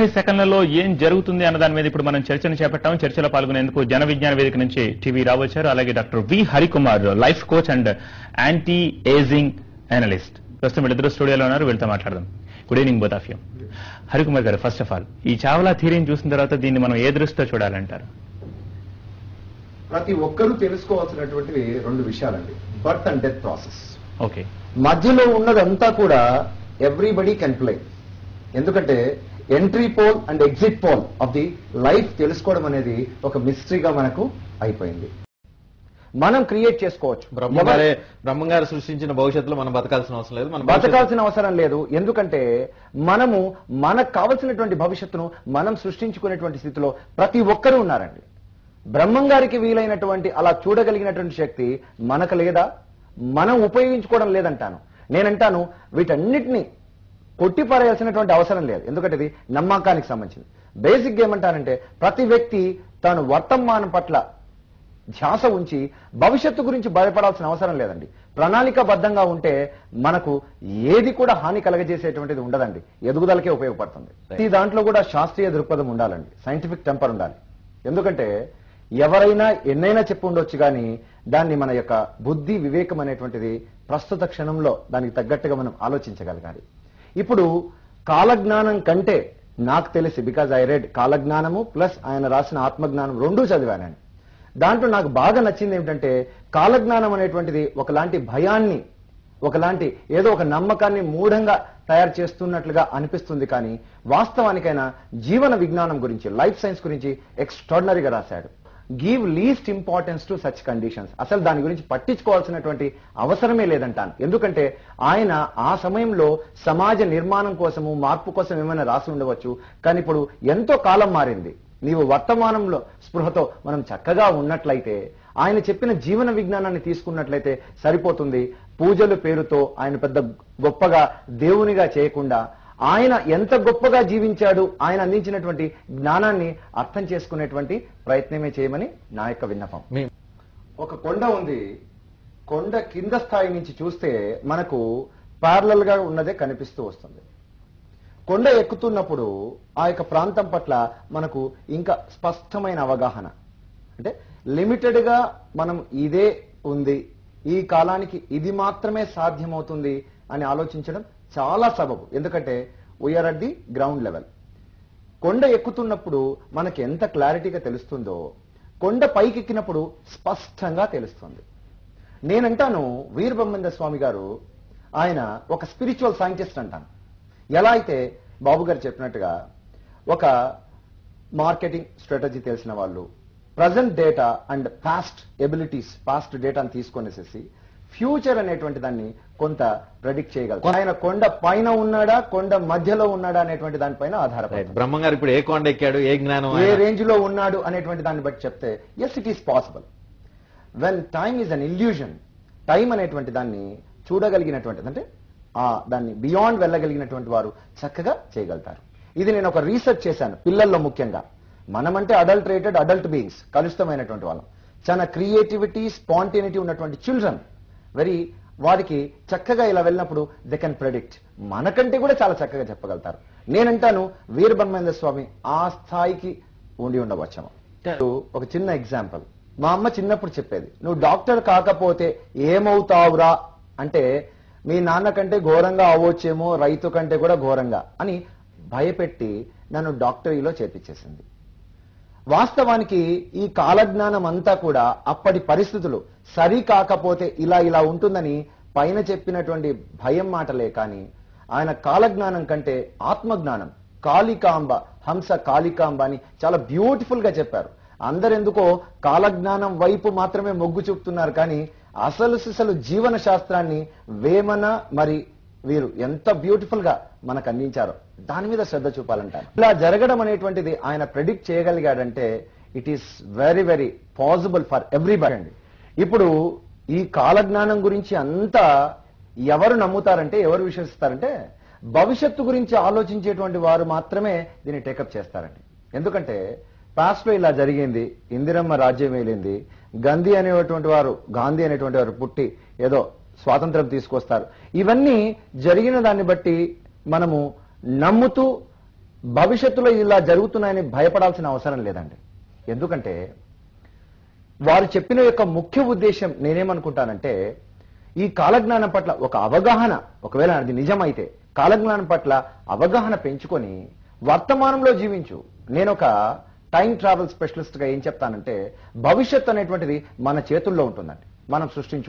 30 సెకండ్లలో ఏం జరుగుతుంది అన్న దాని మీద ఇప్పుడు మనం చర్చను చేపట్టాం. చర్చలో పాల్గొనేందుకు జన విజ్ఞాన వేదిక నుంచి టీవీ రావచ్చారు. అలాగే doctor V Harikumar, life coach and anti ageing analyst. ప్రస్తుతం వీళ్ళిద్దరు స్టూడియోలో ఉన్నారు, వీళ్ళతో మాట్లాడదాం. Good evening both of you. Harikumar గారు, ఫస్ట్ ఆఫ్ ఆల్ ఈ చావ్లా థియరీని చూసిన తర్వాత దీన్ని మనం ఏ దృష్టితో చూడాలంటారు? ప్రతి ఒక్కరూ తెలుసుకోవాల్సినటువంటివి రెండు విషయాలండి. Birth and death process. Okay, మధ్యలో ఉన్నదంతా కూడా ఎవ్రీబడి కెన్ ప్లే. ఎందుకంటే entry poll and exit poll of the life తెలుసుకోవడం అనేది ఒక మిస్టరీగా మనకు అయిపోయింది. మనం క్రియేట్ చేసుకోవచ్చు. బ్రహ్మంగారు సృష్టించిన భవిష్యత్తులో మనం బతకాల్సిన అవసరం లేదు, మనం బతకాల్సిన అవసరం లేదు. ఎందుకంటే మనకు కావలసినటువంటి భవిష్యత్తును మనం సృష్టించుకునేటువంటి స్థితిలో ప్రతి ఒక్కరూ ఉన్నారండి. బ్రహ్మంగారికి వీలైనటువంటి అలా చూడగలిగినటువంటి శక్తి మనకు లేదా? మనం ఉపయోగించుకోవడం లేదంటాను. నేనంటాను వీటన్నిటినీ కొట్టిపారేయాల్సినటువంటి అవసరం లేదు. ఎందుకంటే ఇది నమ్మకానికి సంబంధించింది. బేసిక్గా ఏమంటానంటే ప్రతి వ్యక్తి తాను వర్తమానం పట్ల ధ్యాస ఉంచి భవిష్యత్తు గురించి భయపడాల్సిన అవసరం లేదండి. ప్రణాళికాబద్ధంగా ఉంటే మనకు ఏది కూడా హాని కలగజేసేటువంటిది ఉండదండి, ఎదుగుదలకే ఉపయోగపడుతుంది. ఈ దాంట్లో కూడా శాస్త్రీయ దృక్పథం ఉండాలండి, సైంటిఫిక్ టెంపర్ ఉండాలి. ఎందుకంటే ఎవరైనా ఎన్నైనా చెప్పి ఉండొచ్చు, కానీ దాన్ని మన యొక్క బుద్ధి వివేకం అనేటువంటిది ప్రస్తుత క్షణంలో దానికి తగ్గట్టుగా మనం ఆలోచించగలగాలి. ఇప్పుడు కాలజ్ఞానం కంటే నాకు తెలిసి, బికాజ్ ఐ రెడ్ కాలజ్ఞానము ప్లస్ ఆయన రాసిన ఆత్మజ్ఞానం రెండూ చదివానండి. దాంట్లో నాకు బాగా నచ్చింది ఏమిటంటే కాలజ్ఞానం అనేటువంటిది ఒకలాంటి భయాన్ని, ఒకలాంటి ఏదో ఒక నమ్మకాన్ని మూఢంగా తయారు చేస్తున్నట్లుగా అనిపిస్తుంది. కానీ వాస్తవానికైనా జీవన విజ్ఞానం గురించి, లైఫ్ సైన్స్ గురించి ఎక్స్ట్రాడినరీగా రాశాడు. Give least importance to such conditions. అసలు దాని గురించి పట్టించుకోవాల్సినటువంటి అవసరమే లేదంటాను. ఎందుకంటే ఆయన ఆ సమయంలో సమాజ నిర్మాణం కోసము, మార్పు కోసం ఏమైనా రాసి ఉండవచ్చు. కానీ ఇప్పుడు ఎంతో కాలం మారింది. నీవు వర్తమానంలో స్పృహతో మనం చక్కగా ఉన్నట్లయితే, ఆయన చెప్పిన జీవన విజ్ఞానాన్ని తీసుకున్నట్లయితే సరిపోతుంది. పూజల పేరుతో ఆయన పెద్ద గొప్పగా దేవునిగా చేయకుండా ఆయన ఎంత గొప్పగా జీవించాడు, ఆయన అందించినటువంటి జ్ఞానాన్ని అర్థం చేసుకునేటువంటి ప్రయత్నమే చేయమని నా యొక్క విన్నపం. ఒక కొండ ఉంది. కొండ కింద స్థాయి నుంచి చూస్తే మనకు ప్యారలల్ గా ఉన్నదే కనిపిస్తూ వస్తుంది. కొండ ఎక్కుతున్నప్పుడు ఆ యొక్క ప్రాంతం పట్ల మనకు ఇంకా స్పష్టమైన అవగాహన, అంటే లిమిటెడ్ గా మనం ఇదే ఉంది, ఈ కాలానికి ఇది మాత్రమే సాధ్యమవుతుంది అని ఆలోచించడం చాలా సబబు. ఎందుకంటే we're at the ground level. కొండ ఎక్కుతున్నప్పుడు మనకి ఎంత క్లారిటీగా తెలుస్తుందో కొండ పైకెక్కినప్పుడు స్పష్టంగా తెలుస్తుంది. నేనంటాను వీరబ్రహ్మేంద్ర స్వామి గారు ఆయన ఒక స్పిరిచువల్ సైంటిస్ట్ అంటాను. ఎలా అయితే బాబు గారు చెప్పినట్టుగా ఒక మార్కెటింగ్ స్ట్రాటజీ తెలిసిన వాళ్ళు present data and past abilities, past డేటాను తీసుకొనేసేసి ఫ్యూచర్ అనేటువంటి దాన్ని కొంత ప్రెడిక్ట్ చేయగలరు. ఆయన కొండ పైన ఉన్నాడా, కొండ మధ్యలో ఉన్నాడా అనేటువంటి దానిపైన ఆధారపడి బ్రహ్మంగారు ఇప్పుడు ఏ కొండ ఎక్కాడు, ఏ జ్ఞానం, ఏ రేంజ్ లో ఉన్నాడు అనేటువంటి దాన్ని బట్టి చెప్తే yes, it is possible. When time is an illusion, time అనేటువంటి దాన్ని చూడగలిగినటువంటిది, అంటే దాన్ని బియాండ్ వెళ్ళగలిగినటువంటి వారు చక్కగా చేయగలుగుతారు. ఇది నేను ఒక రీసెర్చ్ చేశాను పిల్లల్లో. ముఖ్యంగా మనమంటే అడల్టరేటెడ్ అడల్ట్ బీయింగ్స్, కలుషితమైనటువంటి వాళ్ళం. చాలా క్రియేటివిటీ, స్పాంటేనిటీ ఉన్నటువంటి చిల్డ్రన్ వాడికి చక్కగా ఇలా వెళ్ళినప్పుడు దే కెన్ ప్రెడిక్ట్, మనకంటే కూడా చాలా చక్కగా చెప్పగలుగుతారు. నేనంటాను వీరబ్రహ్మేంద్ర స్వామి ఆ స్థాయికి ఉండి ఉండవచ్చాము. ఒక చిన్న ఎగ్జాంపుల్, మా అమ్మ చిన్నప్పుడు చెప్పేది, నువ్వు డాక్టర్ కాకపోతే ఏమవుతావురా అంటే మీ నాన్న కంటే ఘోరంగా అవ్వచ్చేమో, రైతు కంటే కూడా ఘోరంగా అని భయపెట్టి నన్ను డాక్టరీలో చేర్పించేసింది. వాస్తవానికి ఈ కాలజ్ఞానం అంతా కూడా అప్పటి పరిస్థితులు సరి కాకపోతే ఇలా ఉంటుందని పైన చెప్పినటువంటి భయం మాటలే. కానీ ఆయన కాలజ్ఞానం కంటే ఆత్మజ్ఞానం, కాళికాంబ, హంస కాళికాంబ అని చాలా బ్యూటిఫుల్ గా చెప్పారు. అందరెందుకో కాలజ్ఞానం వైపు మాత్రమే మొగ్గు చూపుతున్నారు, కానీ అసలు జీవన శాస్త్రాన్ని వేమన మరి వీరు ఎంత బ్యూటిఫుల్ గా మనకు అందించారో దాని మీద శ్రద్ధ చూపాలంటారు. ఇలా జరగడం అనేటువంటిది ఆయన ప్రెడిక్ట్ చేయగలిగాడంటే it is very very possible for everybody అండి. ఇప్పుడు ఈ కాలజ్ఞానం గురించి అంతా ఎవరు నమ్ముతారంటే, ఎవరు విశ్వసిస్తారంటే భవిష్యత్తు గురించి ఆలోచించేటువంటి వారు మాత్రమే దీన్ని టేకప్ చేస్తారండి. ఎందుకంటే పాస్ట్ లో ఇలా జరిగింది, ఇందిరమ్మ రాజ్యం వేలింది, గాంధీ అనేటువంటి వారు పుట్టి ఏదో స్వాతంత్రం తీసుకొస్తారు. ఇవన్నీ జరిగిన దాన్ని బట్టి మనము నమ్ముతూ భవిష్యత్తులో ఇలా జరుగుతున్నాయని భయపడాల్సిన అవసరం లేదండి. ఎందుకంటే వారు చెప్పిన యొక్క ముఖ్య ఉద్దేశం నేనేమనుకుంటానంటే, ఈ కాలజ్ఞానం పట్ల ఒక అవగాహన, ఒకవేళ అది నిజమైతే కాలజ్ఞానం పట్ల అవగాహన పెంచుకొని వర్తమానంలో జీవించు. నేను ఒక టైం ట్రావెల్ స్పెషలిస్ట్ గా ఏం చెప్తానంటే, భవిష్యత్ అనేటువంటిది మన చేతుల్లో ఉంటుందండి, మనం సృష్టించు.